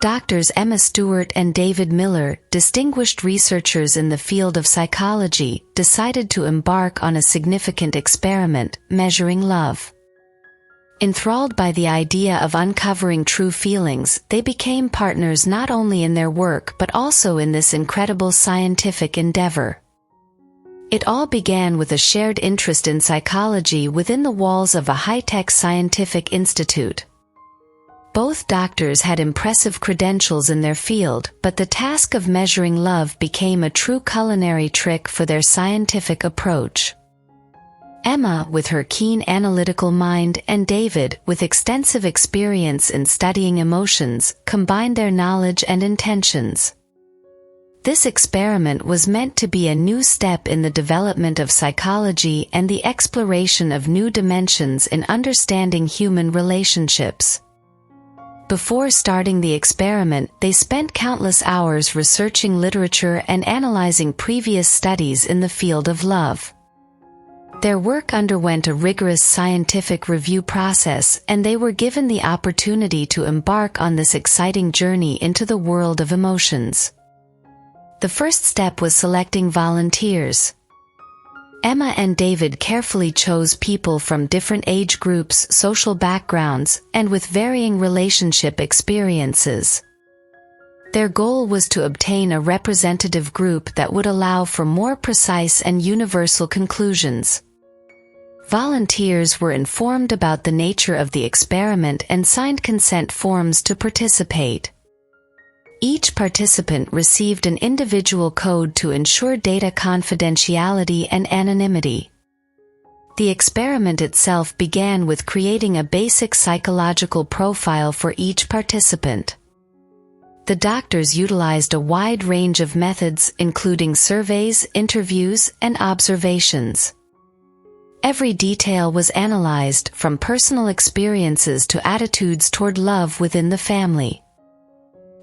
Doctors Emma Stewart and David Miller, distinguished researchers in the field of psychology, decided to embark on a significant experiment, measuring love. Enthralled by the idea of uncovering true feelings, they became partners not only in their work but also in this incredible scientific endeavor. It all began with a shared interest in psychology within the walls of a high-tech scientific institute. Both doctors had impressive credentials in their field, but the task of measuring love became a true culinary trick for their scientific approach. Emma, with her keen analytical mind, and David, with extensive experience in studying emotions, combined their knowledge and intentions. This experiment was meant to be a new step in the development of psychology and the exploration of new dimensions in understanding human relationships. Before starting the experiment, they spent countless hours researching literature and analyzing previous studies in the field of love. Their work underwent a rigorous scientific review process, and they were given the opportunity to embark on this exciting journey into the world of emotions. The first step was selecting volunteers. Emma and David carefully chose people from different age groups, social backgrounds, and with varying relationship experiences. Their goal was to obtain a representative group that would allow for more precise and universal conclusions. Volunteers were informed about the nature of the experiment and signed consent forms to participate. Each participant received an individual code to ensure data confidentiality and anonymity. The experiment itself began with creating a basic psychological profile for each participant. The doctors utilized a wide range of methods, including surveys, interviews, and observations. Every detail was analyzed, from personal experiences to attitudes toward love within the family.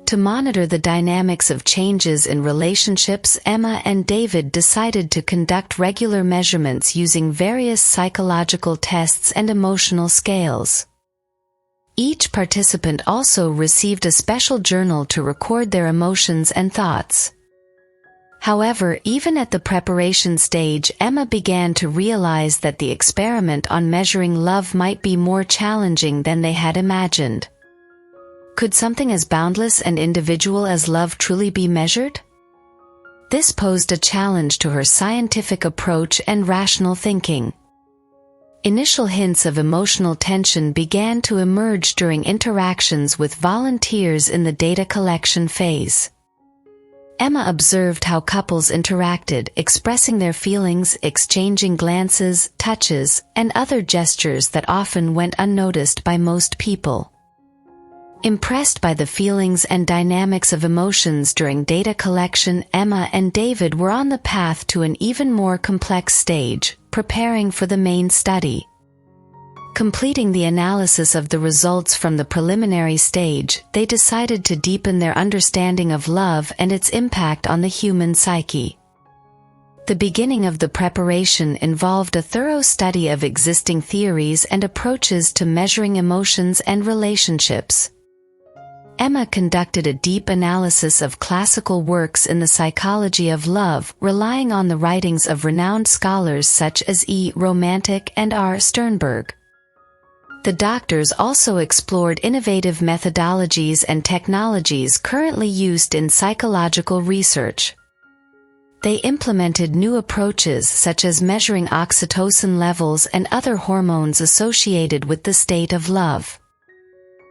To monitor the dynamics of changes in relationships, Emma and David decided to conduct regular measurements using various psychological tests and emotional scales. Each participant also received a special journal to record their emotions and thoughts. However, even at the preparation stage, Emma began to realize that the experiment on measuring love might be more challenging than they had imagined. Could something as boundless and individual as love truly be measured? This posed a challenge to her scientific approach and rational thinking. Initial hints of emotional tension began to emerge during interactions with volunteers in the data collection phase. Emma observed how couples interacted, expressing their feelings, exchanging glances, touches, and other gestures that often went unnoticed by most people. Impressed by the feelings and dynamics of emotions during data collection, Emma and David were on the path to an even more complex stage, preparing for the main study. Completing the analysis of the results from the preliminary stage, they decided to deepen their understanding of love and its impact on the human psyche. The beginning of the preparation involved a thorough study of existing theories and approaches to measuring emotions and relationships. Emma conducted a deep analysis of classical works in the psychology of love, relying on the writings of renowned scholars such as E. Romantic and R. Sternberg. The doctors also explored innovative methodologies and technologies currently used in psychological research. They implemented new approaches such as measuring oxytocin levels and other hormones associated with the state of love.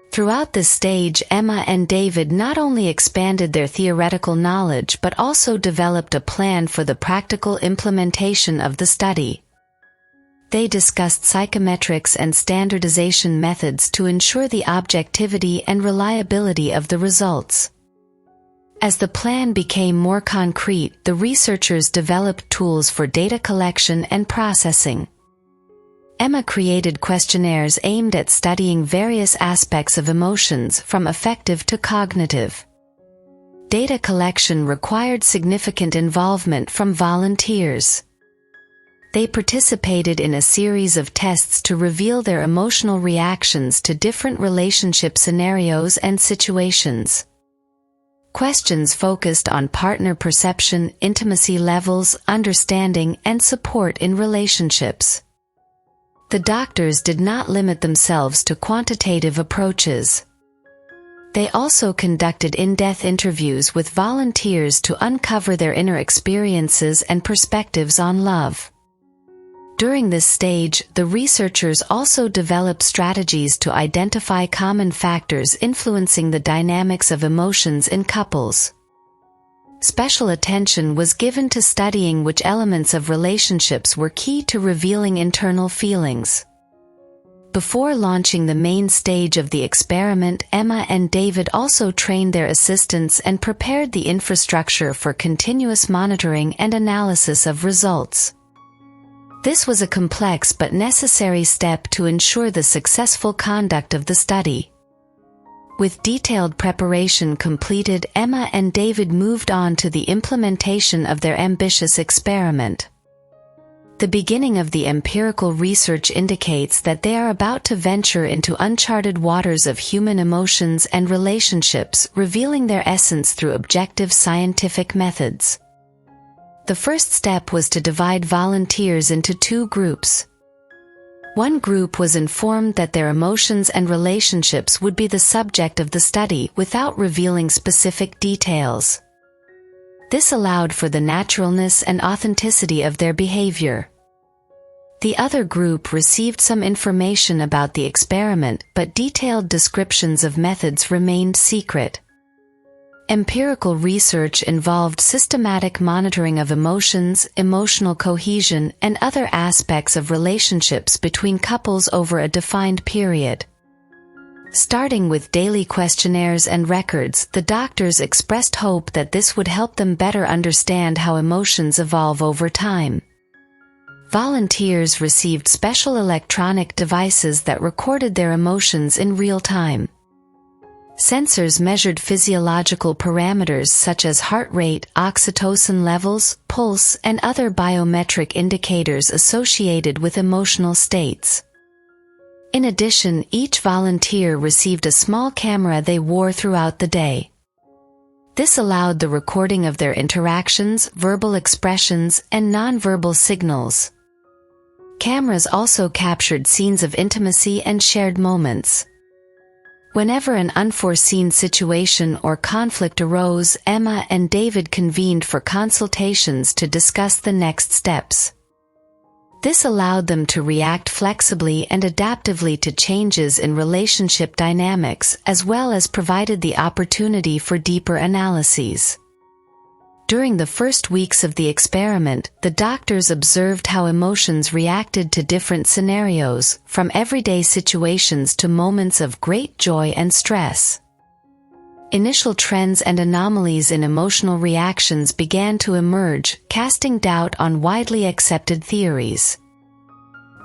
Throughout this stage, Emma and David not only expanded their theoretical knowledge but also developed a plan for the practical implementation of the study. They discussed psychometrics and standardization methods to ensure the objectivity and reliability of the results. As the plan became more concrete, the researchers developed tools for data collection and processing. Emma created questionnaires aimed at studying various aspects of emotions, from affective to cognitive. Data collection required significant involvement from volunteers. They participated in a series of tests to reveal their emotional reactions to different relationship scenarios and situations. Questions focused on partner perception, intimacy levels, understanding, and support in relationships. The doctors did not limit themselves to quantitative approaches. They also conducted in-depth interviews with volunteers to uncover their inner experiences and perspectives on love. During this stage, the researchers also developed strategies to identify common factors influencing the dynamics of emotions in couples. Special attention was given to studying which elements of relationships were key to revealing internal feelings. Before launching the main stage of the experiment, Emma and David also trained their assistants and prepared the infrastructure for continuous monitoring and analysis of results. This was a complex but necessary step to ensure the successful conduct of the study. With detailed preparation completed, Emma and David moved on to the implementation of their ambitious experiment. The beginning of the empirical research indicates that they are about to venture into uncharted waters of human emotions and relationships, revealing their essence through objective scientific methods. The first step was to divide volunteers into two groups. One group was informed that their emotions and relationships would be the subject of the study without revealing specific details. This allowed for the naturalness and authenticity of their behavior. The other group received some information about the experiment, but detailed descriptions of methods remained secret. Empirical research involved systematic monitoring of emotions, emotional cohesion, and other aspects of relationships between couples over a defined period. Starting with daily questionnaires and records, the doctors expressed hope that this would help them better understand how emotions evolve over time. Volunteers received special electronic devices that recorded their emotions in real time. Sensors measured physiological parameters such as heart rate, oxytocin levels, pulse, and other biometric indicators associated with emotional states. In addition, each volunteer received a small camera they wore throughout the day. This allowed the recording of their interactions, verbal expressions, and nonverbal signals. Cameras also captured scenes of intimacy and shared moments. Whenever an unforeseen situation or conflict arose, Emma and David convened for consultations to discuss the next steps. This allowed them to react flexibly and adaptively to changes in relationship dynamics, as well as provided the opportunity for deeper analyses. During the first weeks of the experiment, the doctors observed how emotions reacted to different scenarios, from everyday situations to moments of great joy and stress. Initial trends and anomalies in emotional reactions began to emerge, casting doubt on widely accepted theories.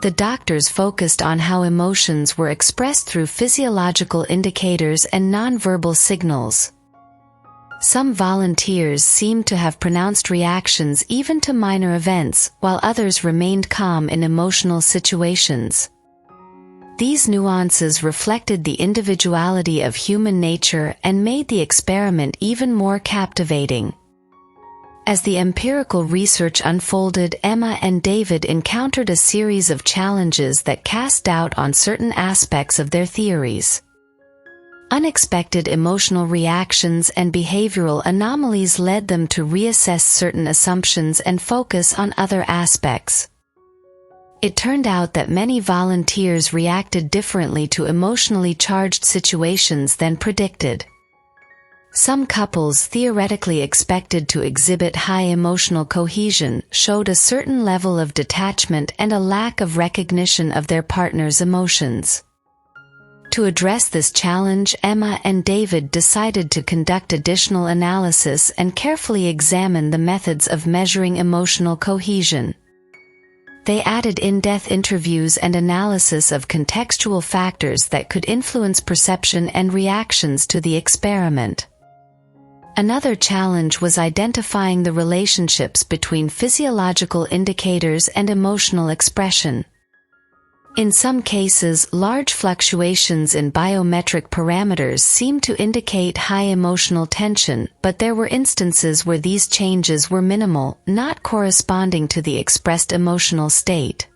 The doctors focused on how emotions were expressed through physiological indicators and nonverbal signals. Some volunteers seemed to have pronounced reactions even to minor events, while others remained calm in emotional situations. These nuances reflected the individuality of human nature and made the experiment even more captivating. As the empirical research unfolded, Emma and David encountered a series of challenges that cast doubt on certain aspects of their theories. Unexpected emotional reactions and behavioral anomalies led them to reassess certain assumptions and focus on other aspects. It turned out that many volunteers reacted differently to emotionally charged situations than predicted. Some couples theoretically expected to exhibit high emotional cohesion showed a certain level of detachment and a lack of recognition of their partner's emotions. To address this challenge, Emma and David decided to conduct additional analysis and carefully examine the methods of measuring emotional cohesion. They added in-depth interviews and analysis of contextual factors that could influence perception and reactions to the experiment. Another challenge was identifying the relationships between physiological indicators and emotional expression. In some cases, large fluctuations in biometric parameters seem to indicate high emotional tension, but there were instances where these changes were minimal, not corresponding to the expressed emotional state.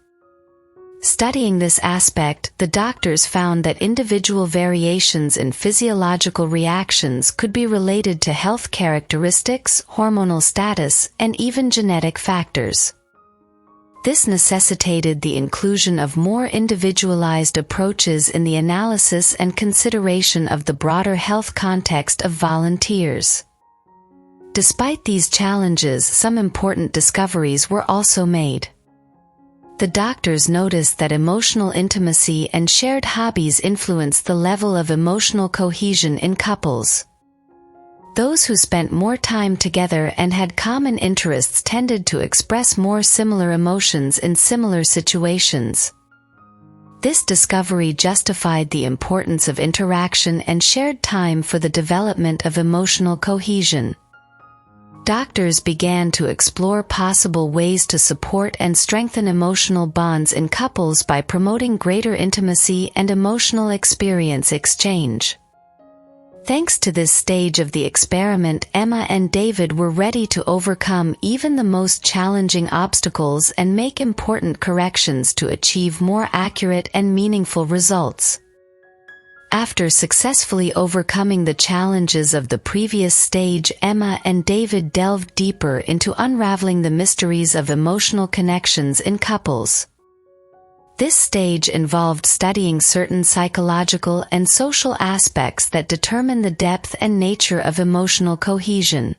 Studying this aspect, the doctors found that individual variations in physiological reactions could be related to health characteristics, hormonal status, and even genetic factors. This necessitated the inclusion of more individualized approaches in the analysis and consideration of the broader health context of volunteers. Despite these challenges, some important discoveries were also made. The doctors noticed that emotional intimacy and shared hobbies influence the level of emotional cohesion in couples. Those who spent more time together and had common interests tended to express more similar emotions in similar situations. This discovery justified the importance of interaction and shared time for the development of emotional cohesion. Doctors began to explore possible ways to support and strengthen emotional bonds in couples by promoting greater intimacy and emotional experience exchange. Thanks to this stage of the experiment, Emma and David were ready to overcome even the most challenging obstacles and make important corrections to achieve more accurate and meaningful results. After successfully overcoming the challenges of the previous stage, Emma and David delved deeper into unraveling the mysteries of emotional connections in couples. This stage involved studying certain psychological and social aspects that determine the depth and nature of emotional cohesion.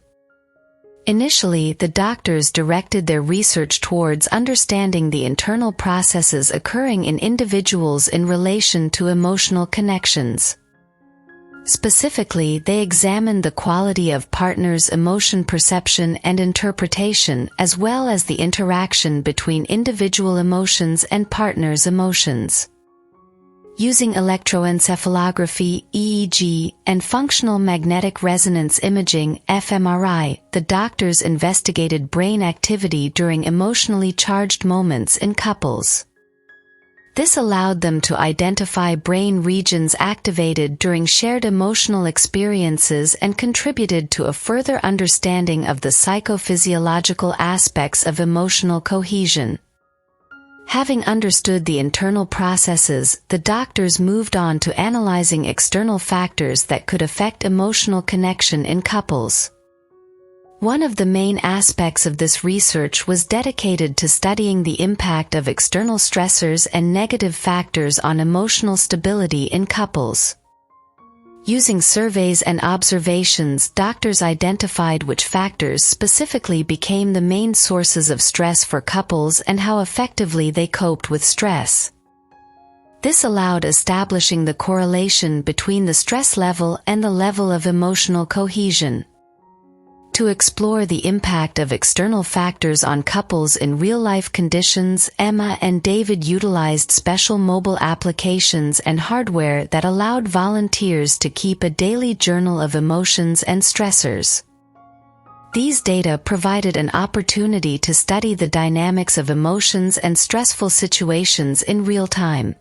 Initially, the doctors directed their research towards understanding the internal processes occurring in individuals in relation to emotional connections. Specifically, they examined the quality of partners' emotion perception and interpretation, as well as the interaction between individual emotions and partners' emotions. Using electroencephalography (EEG) and functional magnetic resonance imaging (fMRI), the doctors investigated brain activity during emotionally charged moments in couples. This allowed them to identify brain regions activated during shared emotional experiences and contributed to a further understanding of the psychophysiological aspects of emotional cohesion. Having understood the internal processes, the doctors moved on to analyzing external factors that could affect emotional connection in couples. One of the main aspects of this research was dedicated to studying the impact of external stressors and negative factors on emotional stability in couples. Using surveys and observations, doctors identified which factors specifically became the main sources of stress for couples and how effectively they coped with stress. This allowed establishing the correlation between the stress level and the level of emotional cohesion. To explore the impact of external factors on couples in real-life conditions, Emma and David utilized special mobile applications and hardware that allowed volunteers to keep a daily journal of emotions and stressors. These data provided an opportunity to study the dynamics of emotions and stressful situations in real time.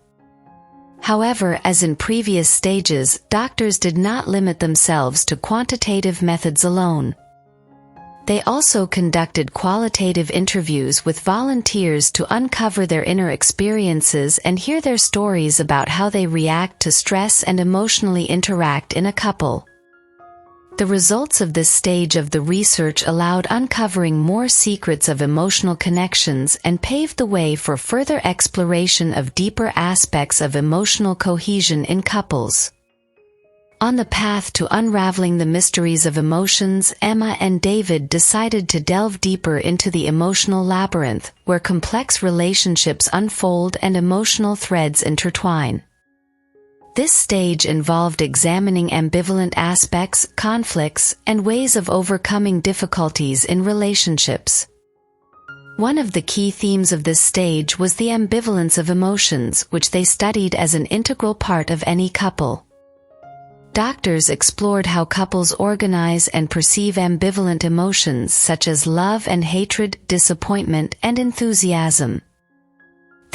However, as in previous stages, doctors did not limit themselves to quantitative methods alone. They also conducted qualitative interviews with volunteers to uncover their inner experiences and hear their stories about how they react to stress and emotionally interact in a couple. The results of this stage of the research allowed uncovering more secrets of emotional connections and paved the way for further exploration of deeper aspects of emotional cohesion in couples. On the path to unraveling the mysteries of emotions, Emma and David decided to delve deeper into the emotional labyrinth, where complex relationships unfold and emotional threads intertwine. This stage involved examining ambivalent aspects, conflicts, and ways of overcoming difficulties in relationships. One of the key themes of this stage was the ambivalence of emotions, which they studied as an integral part of any couple. Doctors explored how couples organize and perceive ambivalent emotions such as love and hatred, disappointment, and enthusiasm.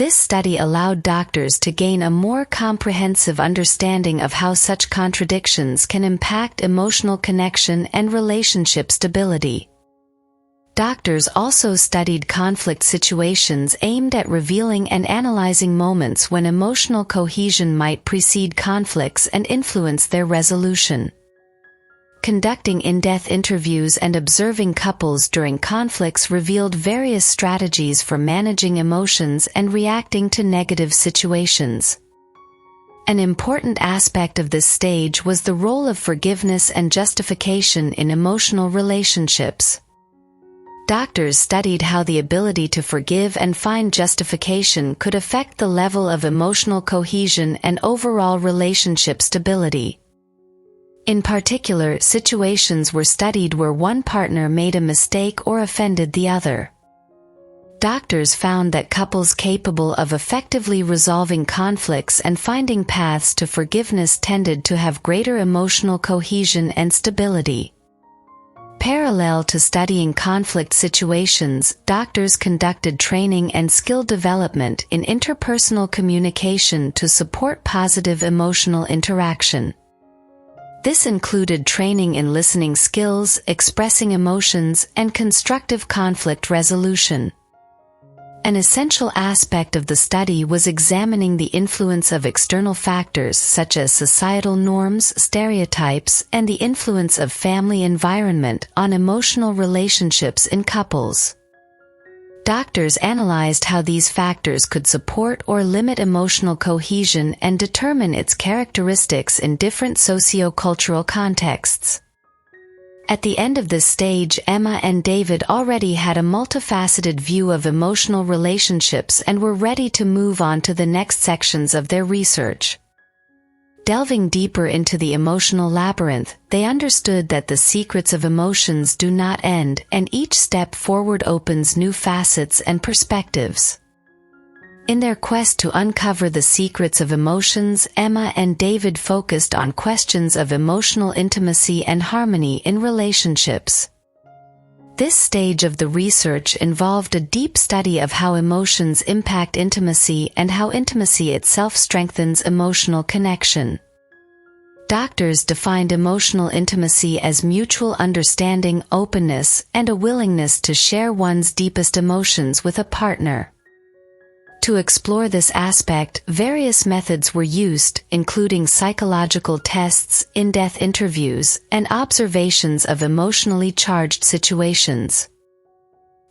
This study allowed doctors to gain a more comprehensive understanding of how such contradictions can impact emotional connection and relationship stability. Doctors also studied conflict situations aimed at revealing and analyzing moments when emotional cohesion might precede conflicts and influence their resolution. Conducting in-depth interviews and observing couples during conflicts revealed various strategies for managing emotions and reacting to negative situations. An important aspect of this stage was the role of forgiveness and justification in emotional relationships. Doctors studied how the ability to forgive and find justification could affect the level of emotional cohesion and overall relationship stability. In particular, situations were studied where one partner made a mistake or offended the other. Doctors found that couples capable of effectively resolving conflicts and finding paths to forgiveness tended to have greater emotional cohesion and stability. Parallel to studying conflict situations, doctors conducted training and skill development in interpersonal communication to support positive emotional interaction. This included training in listening skills, expressing emotions, and constructive conflict resolution. An essential aspect of the study was examining the influence of external factors such as societal norms, stereotypes, and the influence of family environment on emotional relationships in couples. Doctors analyzed how these factors could support or limit emotional cohesion and determine its characteristics in different socio-cultural contexts. At the end of this stage, Emma and David already had a multifaceted view of emotional relationships and were ready to move on to the next sections of their research. Delving deeper into the emotional labyrinth, they understood that the secrets of emotions do not end, and each step forward opens new facets and perspectives. In their quest to uncover the secrets of emotions, Emma and David focused on questions of emotional intimacy and harmony in relationships. This stage of the research involved a deep study of how emotions impact intimacy and how intimacy itself strengthens emotional connection. Doctors defined emotional intimacy as mutual understanding, openness, and a willingness to share one's deepest emotions with a partner. To explore this aspect, various methods were used, including psychological tests, in-depth interviews, and observations of emotionally charged situations.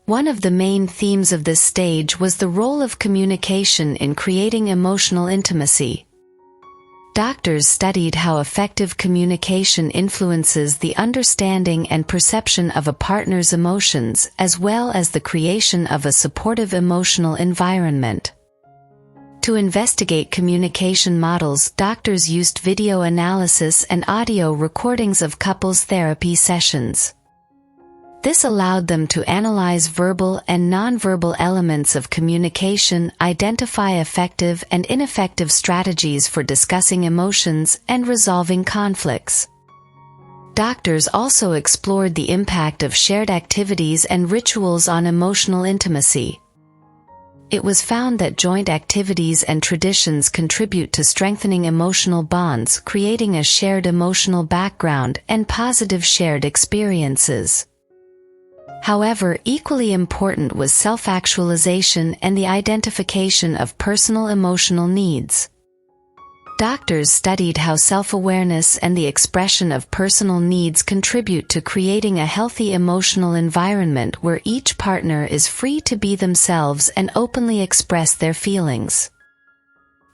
One of the main themes of this stage was the role of communication in creating emotional intimacy. Doctors studied how effective communication influences the understanding and perception of a partner's emotions, as well as the creation of a supportive emotional environment. To investigate communication models, doctors used video analysis and audio recordings of couples' therapy sessions. This allowed them to analyze verbal and nonverbal elements of communication, identify effective and ineffective strategies for discussing emotions, and resolving conflicts. Doctors also explored the impact of shared activities and rituals on emotional intimacy. It was found that joint activities and traditions contribute to strengthening emotional bonds, creating a shared emotional background and positive shared experiences. However, equally important was self-actualization and the identification of personal emotional needs. Doctors studied how self-awareness and the expression of personal needs contribute to creating a healthy emotional environment where each partner is free to be themselves and openly express their feelings.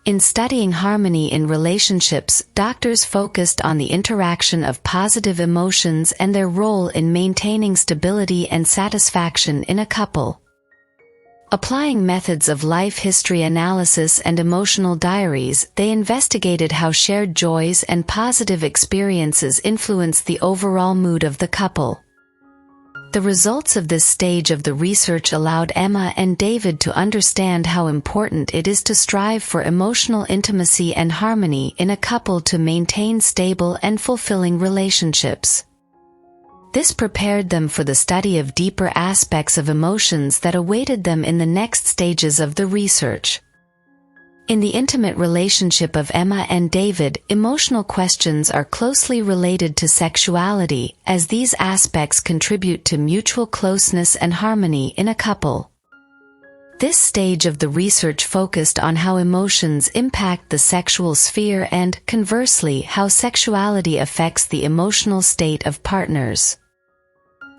In studying harmony in relationships, doctors focused on the interaction of positive emotions and their role in maintaining stability and satisfaction in a couple. Applying methods of life history analysis and emotional diaries, they investigated how shared joys and positive experiences influence the overall mood of the couple. The results of this stage of the research allowed Emma and David to understand how important it is to strive for emotional intimacy and harmony in a couple to maintain stable and fulfilling relationships. This prepared them for the study of deeper aspects of emotions that awaited them in the next stages of the research. In the intimate relationship of Emma and David, emotional questions are closely related to sexuality, as these aspects contribute to mutual closeness and harmony in a couple. This stage of the research focused on how emotions impact the sexual sphere and, conversely, how sexuality affects the emotional state of partners.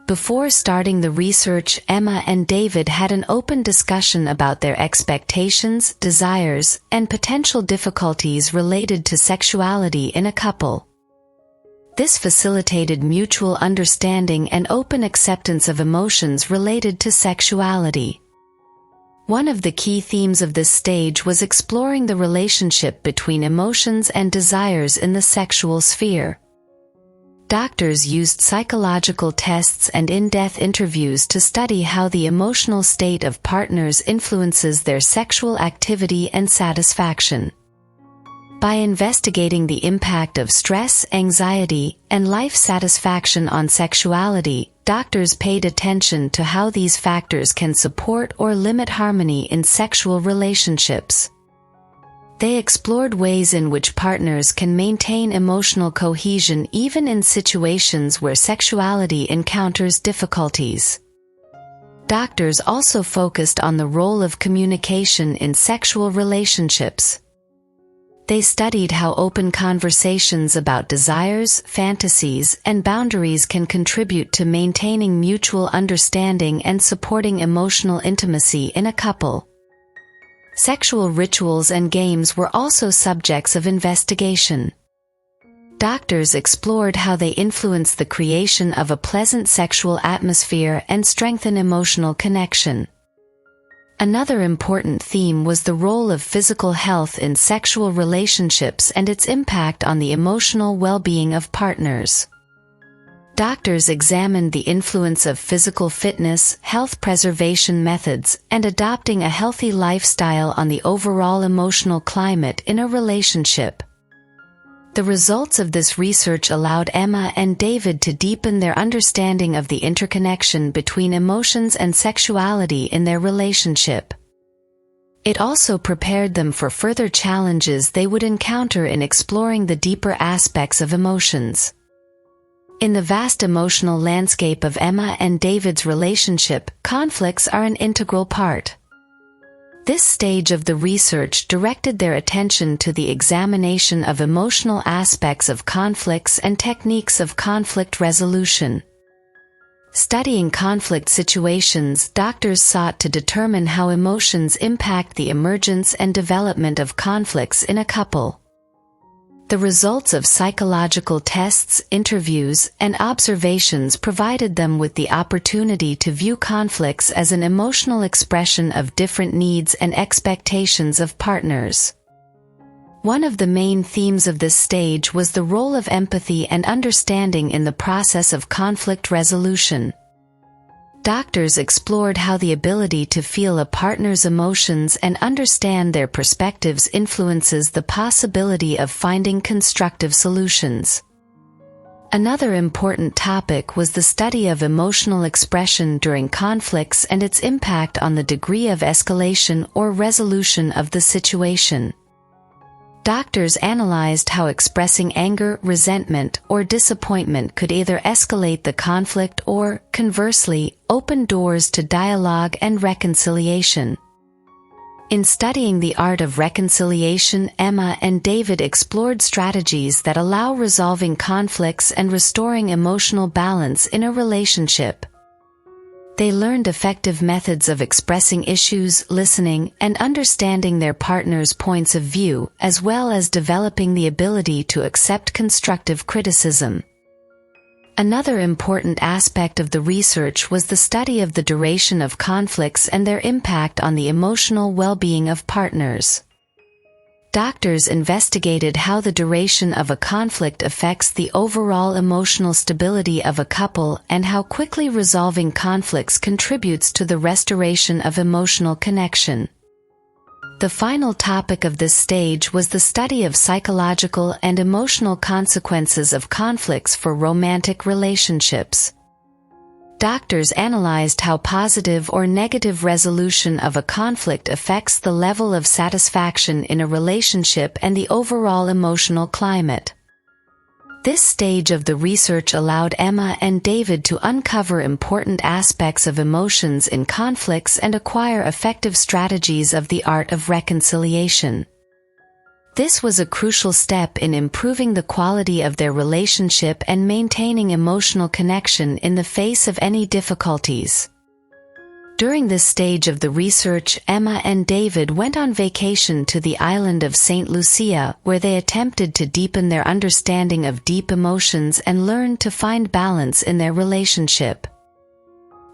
Before starting the research, Emma and David had an open discussion about their expectations, desires, and potential difficulties related to sexuality in a couple. This facilitated mutual understanding and open acceptance of emotions related to sexuality. One of the key themes of this stage was exploring the relationship between emotions and desires in the sexual sphere. Doctors used psychological tests and in-depth interviews to study how the emotional state of partners influences their sexual activity and satisfaction. By investigating the impact of stress, anxiety, and life satisfaction on sexuality, doctors paid attention to how these factors can support or limit harmony in sexual relationships. They explored ways in which partners can maintain emotional cohesion even in situations where sexuality encounters difficulties. Doctors also focused on the role of communication in sexual relationships. They studied how open conversations about desires, fantasies, and boundaries can contribute to maintaining mutual understanding and supporting emotional intimacy in a couple. Sexual rituals and games were also subjects of investigation. Doctors explored how they influence the creation of a pleasant sexual atmosphere and strengthen emotional connection. Another important theme was the role of physical health in sexual relationships and its impact on the emotional well-being of partners. Doctors examined the influence of physical fitness, health preservation methods, and adopting a healthy lifestyle on the overall emotional climate in a relationship. The results of this research allowed Emma and David to deepen their understanding of the interconnection between emotions and sexuality in their relationship. It also prepared them for further challenges they would encounter in exploring the deeper aspects of emotions. In the vast emotional landscape of Emma and David's relationship, conflicts are an integral part. This stage of the research directed their attention to the examination of emotional aspects of conflicts and techniques of conflict resolution. Studying conflict situations, doctors sought to determine how emotions impact the emergence and development of conflicts in a couple. The results of psychological tests, interviews, and observations provided them with the opportunity to view conflicts as an emotional expression of different needs and expectations of partners. One of the main themes of this stage was the role of empathy and understanding in the process of conflict resolution. Doctors explored how the ability to feel a partner's emotions and understand their perspectives influences the possibility of finding constructive solutions. Another important topic was the study of emotional expression during conflicts and its impact on the degree of escalation or resolution of the situation. Doctors analyzed how expressing anger, resentment, or disappointment could either escalate the conflict or, conversely, open doors to dialogue and reconciliation. In studying the art of reconciliation, Emma and David explored strategies that allow resolving conflicts and restoring emotional balance in a relationship. They learned effective methods of expressing issues, listening, and understanding their partner's points of view, as well as developing the ability to accept constructive criticism. Another important aspect of the research was the study of the duration of conflicts and their impact on the emotional well-being of partners. Doctors investigated how the duration of a conflict affects the overall emotional stability of a couple and how quickly resolving conflicts contributes to the restoration of emotional connection. The final topic of this stage was the study of psychological and emotional consequences of conflicts for romantic relationships. Doctors analyzed how positive or negative resolution of a conflict affects the level of satisfaction in a relationship and the overall emotional climate. This stage of the research allowed Emma and David to uncover important aspects of emotions in conflicts and acquire effective strategies of the art of reconciliation. This was a crucial step in improving the quality of their relationship and maintaining emotional connection in the face of any difficulties. During this stage of the research, Emma and David went on vacation to the island of St. Lucia, where they attempted to deepen their understanding of deep emotions and learn to find balance in their relationship.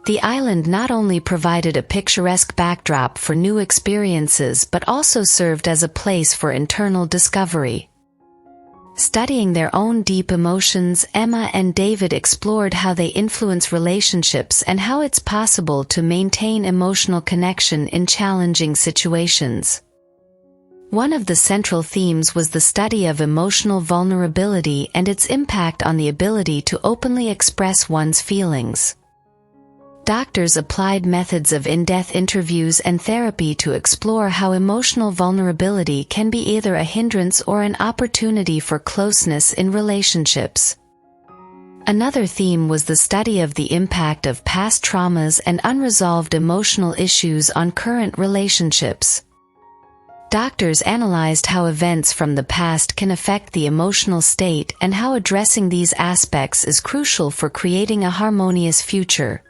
The island not only provided a picturesque backdrop for new experiences but also served as a place for internal discovery. Studying their own deep emotions, Emma and David explored how they influence relationships and how it's possible to maintain emotional connection in challenging situations. One of the central themes was the study of emotional vulnerability and its impact on the ability to openly express one's feelings. Doctors applied methods of in-depth interviews and therapy to explore how emotional vulnerability can be either a hindrance or an opportunity for closeness in relationships. Another theme was the study of the impact of past traumas and unresolved emotional issues on current relationships. Doctors analyzed how events from the past can affect the emotional state and how addressing these aspects is crucial for creating a harmonious future.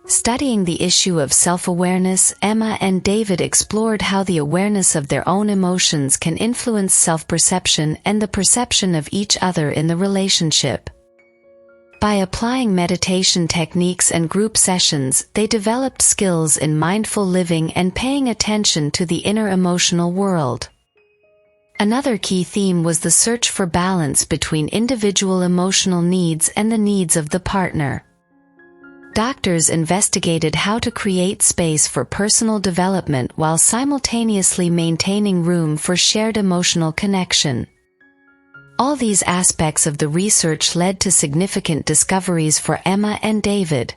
Studying the issue of self-awareness, Emma and David explored how the awareness of their own emotions can influence self-perception and the perception of each other in the relationship. By applying meditation techniques and group sessions, they developed skills in mindful living and paying attention to the inner emotional world. Another key theme was the search for balance between individual emotional needs and the needs of the partner. Doctors investigated how to create space for personal development while simultaneously maintaining room for shared emotional connection. All these aspects of the research led to significant discoveries for Emma and David.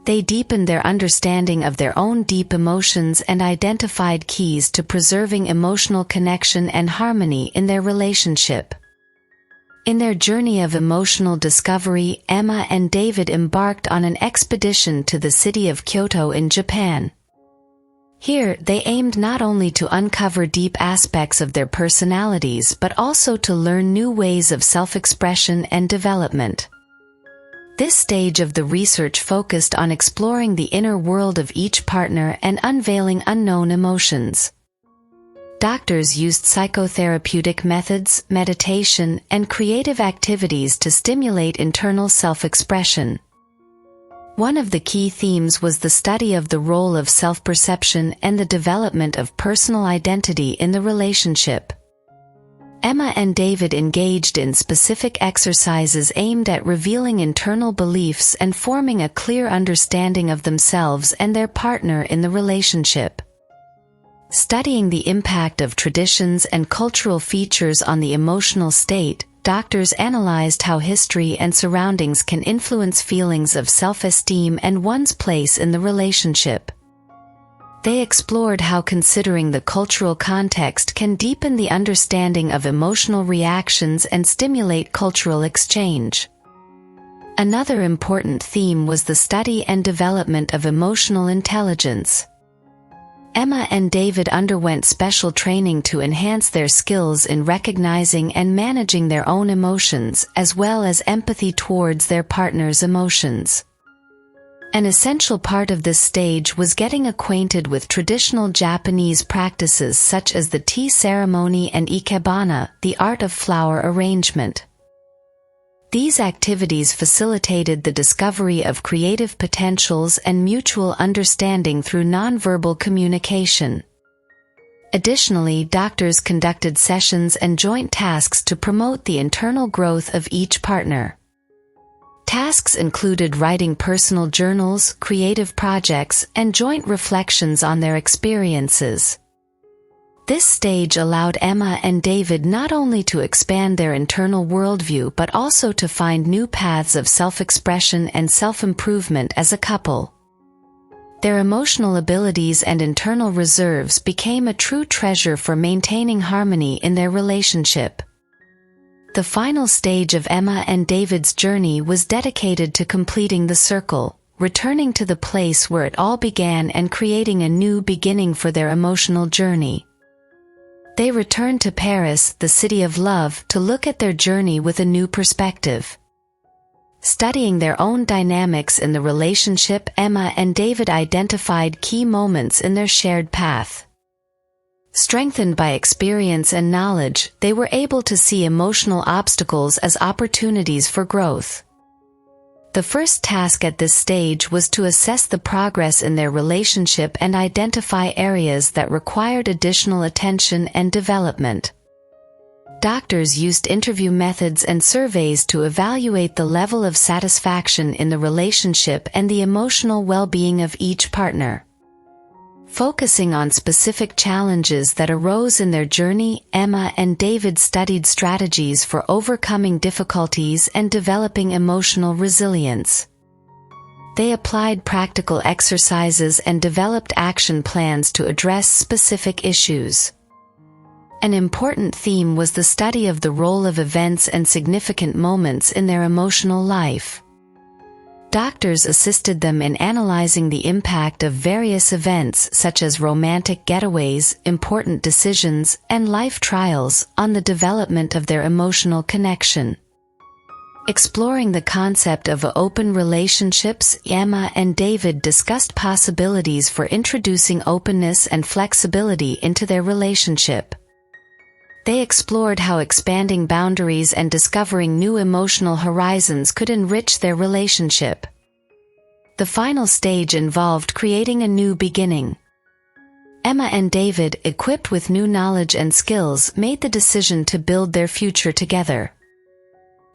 They deepened their understanding of their own deep emotions and identified keys to preserving emotional connection and harmony in their relationship. In their journey of emotional discovery, Emma and David embarked on an expedition to the city of Kyoto in Japan. Here, they aimed not only to uncover deep aspects of their personalities but also to learn new ways of self-expression and development. This stage of the research focused on exploring the inner world of each partner and unveiling unknown emotions. Doctors used psychotherapeutic methods, meditation, and creative activities to stimulate internal self-expression. One of the key themes was the study of the role of self-perception and the development of personal identity in the relationship. Emma and David engaged in specific exercises aimed at revealing internal beliefs and forming a clear understanding of themselves and their partner in the relationship. Studying the impact of traditions and cultural features on the emotional state, doctors analyzed how history and surroundings can influence feelings of self-esteem and one's place in the relationship. They explored how considering the cultural context can deepen the understanding of emotional reactions and stimulate cultural exchange. Another important theme was the study and development of emotional intelligence. Emma and David underwent special training to enhance their skills in recognizing and managing their own emotions, as well as empathy towards their partner's emotions. An essential part of this stage was getting acquainted with traditional Japanese practices such as the tea ceremony and ikebana, the art of flower arrangement. These activities facilitated the discovery of creative potentials and mutual understanding through nonverbal communication. Additionally, doctors conducted sessions and joint tasks to promote the internal growth of each partner. Tasks included writing personal journals, creative projects, and joint reflections on their experiences. This stage allowed Emma and David not only to expand their internal worldview but also to find new paths of self-expression and self-improvement as a couple. Their emotional abilities and internal reserves became a true treasure for maintaining harmony in their relationship. The final stage of Emma and David's journey was dedicated to completing the circle, returning to the place where it all began and creating a new beginning for their emotional journey. They returned to Paris, the city of love, to look at their journey with a new perspective. Studying their own dynamics in the relationship, Emma and David identified key moments in their shared path. Strengthened by experience and knowledge, they were able to see emotional obstacles as opportunities for growth. The first task at this stage was to assess the progress in their relationship and identify areas that required additional attention and development. Doctors used interview methods and surveys to evaluate the level of satisfaction in the relationship and the emotional well-being of each partner. Focusing on specific challenges that arose in their journey, Emma and David studied strategies for overcoming difficulties and developing emotional resilience. They applied practical exercises and developed action plans to address specific issues. An important theme was the study of the role of events and significant moments in their emotional life. Doctors assisted them in analyzing the impact of various events such as romantic getaways, important decisions, and life trials on the development of their emotional connection. Exploring the concept of open relationships, Emma and David discussed possibilities for introducing openness and flexibility into their relationship. They explored how expanding boundaries and discovering new emotional horizons could enrich their relationship. The final stage involved creating a new beginning. Emma and David, equipped with new knowledge and skills, made the decision to build their future together.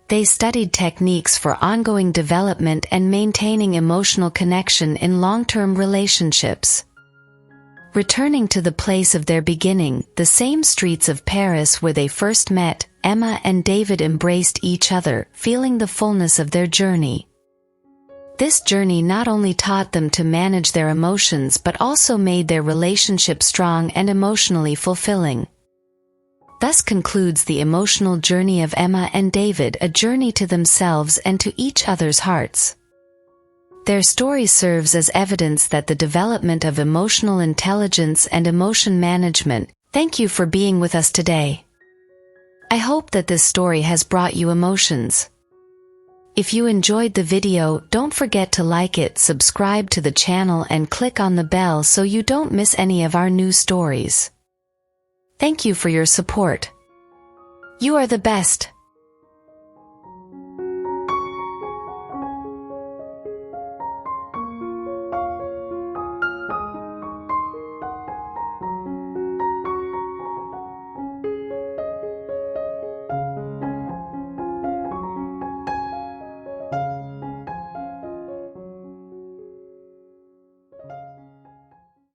They studied techniques for ongoing development and maintaining emotional connection in long-term relationships. Returning to the place of their beginning, the same streets of Paris where they first met, Emma and David embraced each other, feeling the fullness of their journey. This journey not only taught them to manage their emotions but also made their relationship strong and emotionally fulfilling. Thus concludes the emotional journey of Emma and David, a journey to themselves and to each other's hearts. Their story serves as evidence that the development of emotional intelligence and emotion management. Thank you for being with us today. I hope that this story has brought you emotions. If you enjoyed the video, don't forget to like it, subscribe to the channel and click on the bell so you don't miss any of our new stories. Thank you for your support. You are the best.